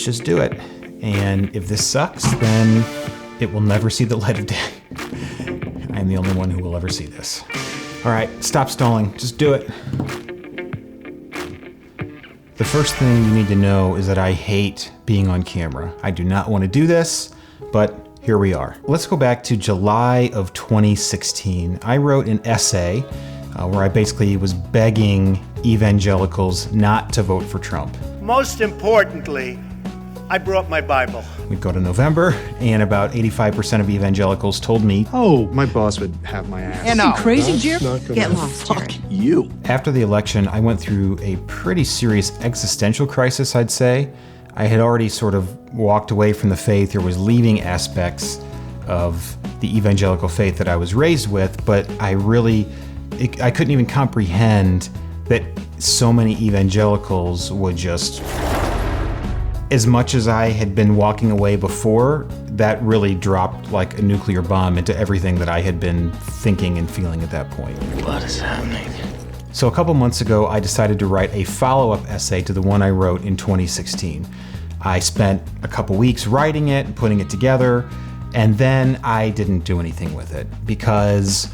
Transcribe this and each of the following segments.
let's just do it. And if this sucks, then it will never see the light of day. I'm the only one who will ever see this. All right, stop stalling, just do it. The first thing you need to know is that I hate being on camera. I do not want to do this, but here we are. Let's go back to July of 2016. I wrote an essay where I basically was begging evangelicals not to vote for Trump. Most importantly, I brought my Bible. We go to November, and about 85% of evangelicals told me, "Oh, my boss would have my ass." You know, crazy Jerry. Get lost, Jerry. You. After the election, I went through a pretty serious existential crisis, I'd say. I had already sort of walked away from the faith or was leaving aspects of the evangelical faith that I was raised with, but I couldn't even comprehend that so many evangelicals would just, as much as I had been walking away before, that really dropped like a nuclear bomb into everything that I had been thinking and feeling at that point. What is happening? So a couple months ago, I decided to write a follow-up essay to the one I wrote in 2016. I spent a couple weeks writing it and putting it together, and then I didn't do anything with it because,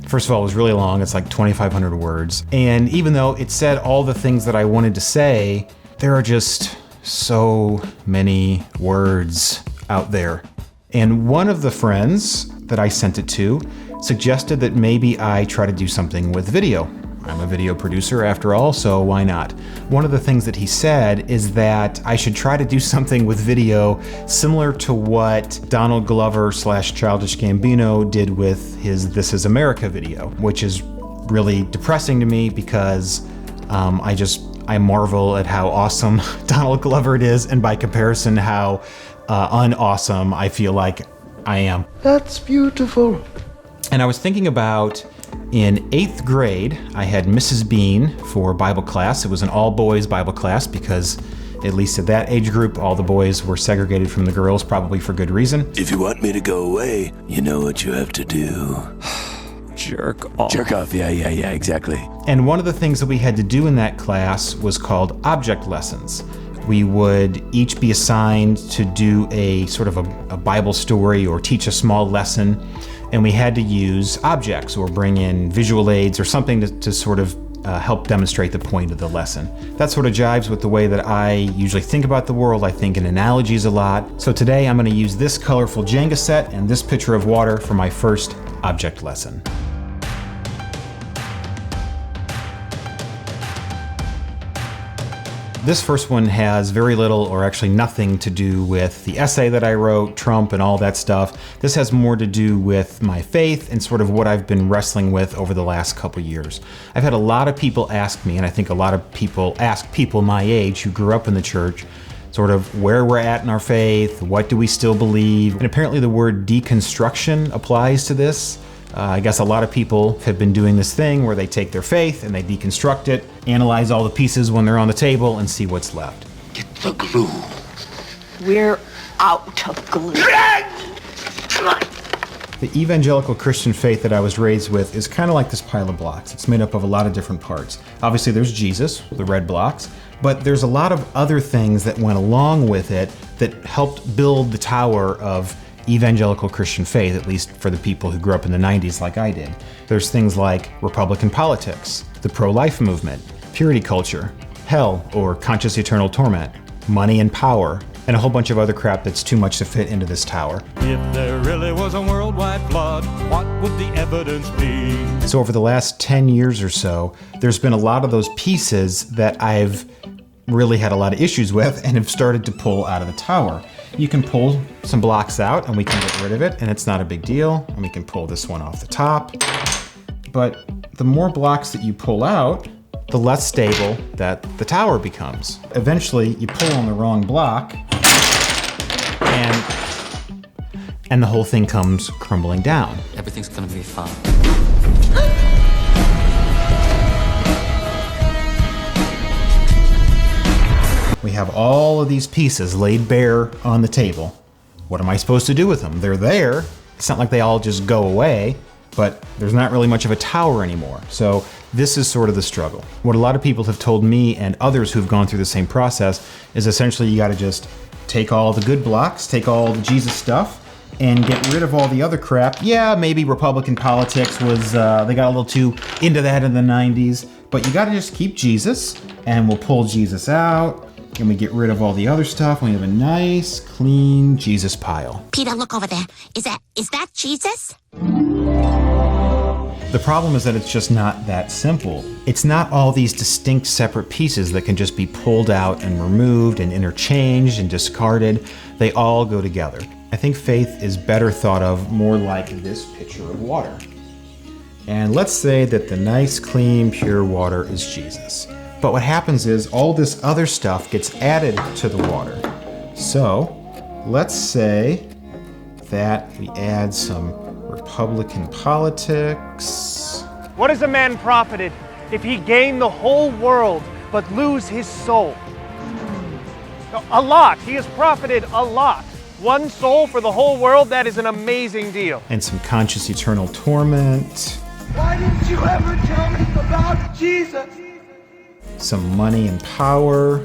first of all, it was really long. It's like 2,500 words. And even though it said all the things that I wanted to say, there are just so many words out there. And one of the friends that I sent it to suggested that maybe I try to do something with video. I'm a video producer after all, so why not? One of the things that he said is that I should try to do something with video similar to what Donald Glover / Childish Gambino did with his This Is America video, which is really depressing to me because I marvel at how awesome Donald Glover is, and by comparison, how unawesome I feel like I am. That's beautiful. And I was thinking about, in 8th grade, I had Mrs. Bean for Bible class. It was an all-boys Bible class because, at least at that age group, all the boys were segregated from the girls, probably for good reason. If you want me to go away, you know what you have to do. Jerk off. Jerk off, yeah, exactly. And one of the things that we had to do in that class was called object lessons. We would each be assigned to do a sort of a Bible story or teach a small lesson, and we had to use objects or bring in visual aids or something to sort of help demonstrate the point of the lesson. That sort of jives with the way that I usually think about the world. I think in analogies a lot. So today I'm going to use this colorful Jenga set and this pitcher of water for my first object lesson. This first one has very little or actually nothing to do with the essay that I wrote, Trump and all that stuff. This has more to do with my faith and sort of what I've been wrestling with over the last couple years. I've had a lot of people ask me, and I think a lot of people ask people my age who grew up in the church, sort of where we're at in our faith, what do we still believe? And apparently the word deconstruction applies to this. I guess a lot of people have been doing this thing where they take their faith and they deconstruct it, analyze all the pieces when they're on the table, and see what's left. Get the glue. We're out of glue. The evangelical Christian faith that I was raised with is kind of like this pile of blocks. It's made up of a lot of different parts. Obviously there's Jesus, the red blocks, but there's a lot of other things that went along with it that helped build the tower of evangelical Christian faith, at least for the people who grew up in the 90s like I did. There's things like Republican politics, the pro-life movement, purity culture, hell or conscious eternal torment, money and power, and a whole bunch of other crap that's too much to fit into this tower. If there really was a worldwide flood, what would the evidence be? So over the last 10 years or so, there's been a lot of those pieces that I've really had a lot of issues with and have started to pull out of the tower. You can pull some blocks out and we can get rid of it, and it's not a big deal. And we can pull this one off the top. But the more blocks that you pull out, the less stable that the tower becomes. Eventually, you pull on the wrong block and the whole thing comes crumbling down. Everything's gonna be fine. We have all of these pieces laid bare on the table. What am I supposed to do with them? They're there. It's not like they all just go away, but there's not really much of a tower anymore. So this is sort of the struggle. What a lot of people have told me and others who've gone through the same process is essentially you gotta just take all the good blocks, take all the Jesus stuff, and get rid of all the other crap. Yeah, maybe Republican politics was, they got a little too into that in the 90s, but you gotta just keep Jesus, and we'll pull Jesus out, and we get rid of all the other stuff, and we have a nice, clean Jesus pile. Peter, look over there. Is that Jesus? The problem is that it's just not that simple. It's not all these distinct separate pieces that can just be pulled out and removed and interchanged and discarded. They all go together. I think faith is better thought of more like this pitcher of water. And let's say that the nice, clean, pure water is Jesus. But what happens is all this other stuff gets added to the water. So let's say that we add some Republican politics. What is a man profited if he gain the whole world but lose his soul? A lot. He has profited a lot. One soul for the whole world, that is an amazing deal. And some conscious eternal torment. Why didn't you ever tell me about Jesus? Some money and power.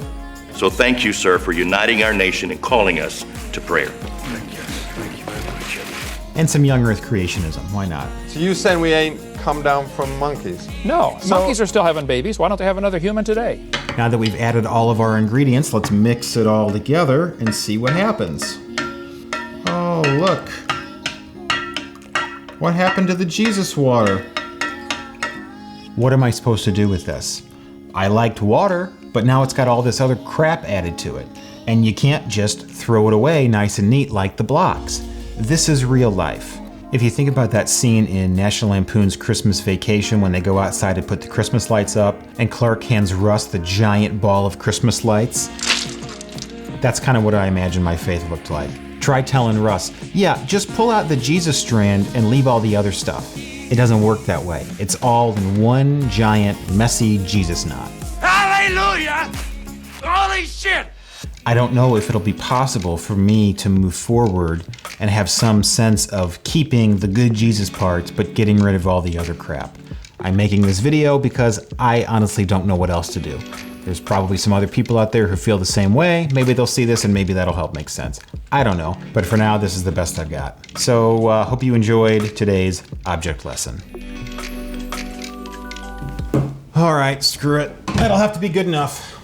So thank you, sir, for uniting our nation and calling us to prayer. Thank you very much. And some young earth creationism. Why not? So you saying we ain't come down from monkeys? No, monkeys are still having babies. Why don't they have another human today? Now that we've added all of our ingredients, let's mix it all together and see what happens. Oh, look. What happened to the Jesus water? What am I supposed to do with this? I liked water, but now it's got all this other crap added to it. And you can't just throw it away nice and neat like the blocks. This is real life. If you think about that scene in National Lampoon's Christmas Vacation when they go outside and put the Christmas lights up, and Clark hands Russ the giant ball of Christmas lights, that's kind of what I imagine my faith looked like. Try telling Russ, yeah, just pull out the Jesus strand and leave all the other stuff. It doesn't work that way. It's all in one giant, messy Jesus knot. Hallelujah! Holy shit! I don't know if it'll be possible for me to move forward and have some sense of keeping the good Jesus parts, but getting rid of all the other crap. I'm making this video because I honestly don't know what else to do. There's probably some other people out there who feel the same way. Maybe they'll see this and maybe that'll help make sense. I don't know, but for now, this is the best I've got. So hope you enjoyed today's object lesson. All right, screw it. That'll have to be good enough.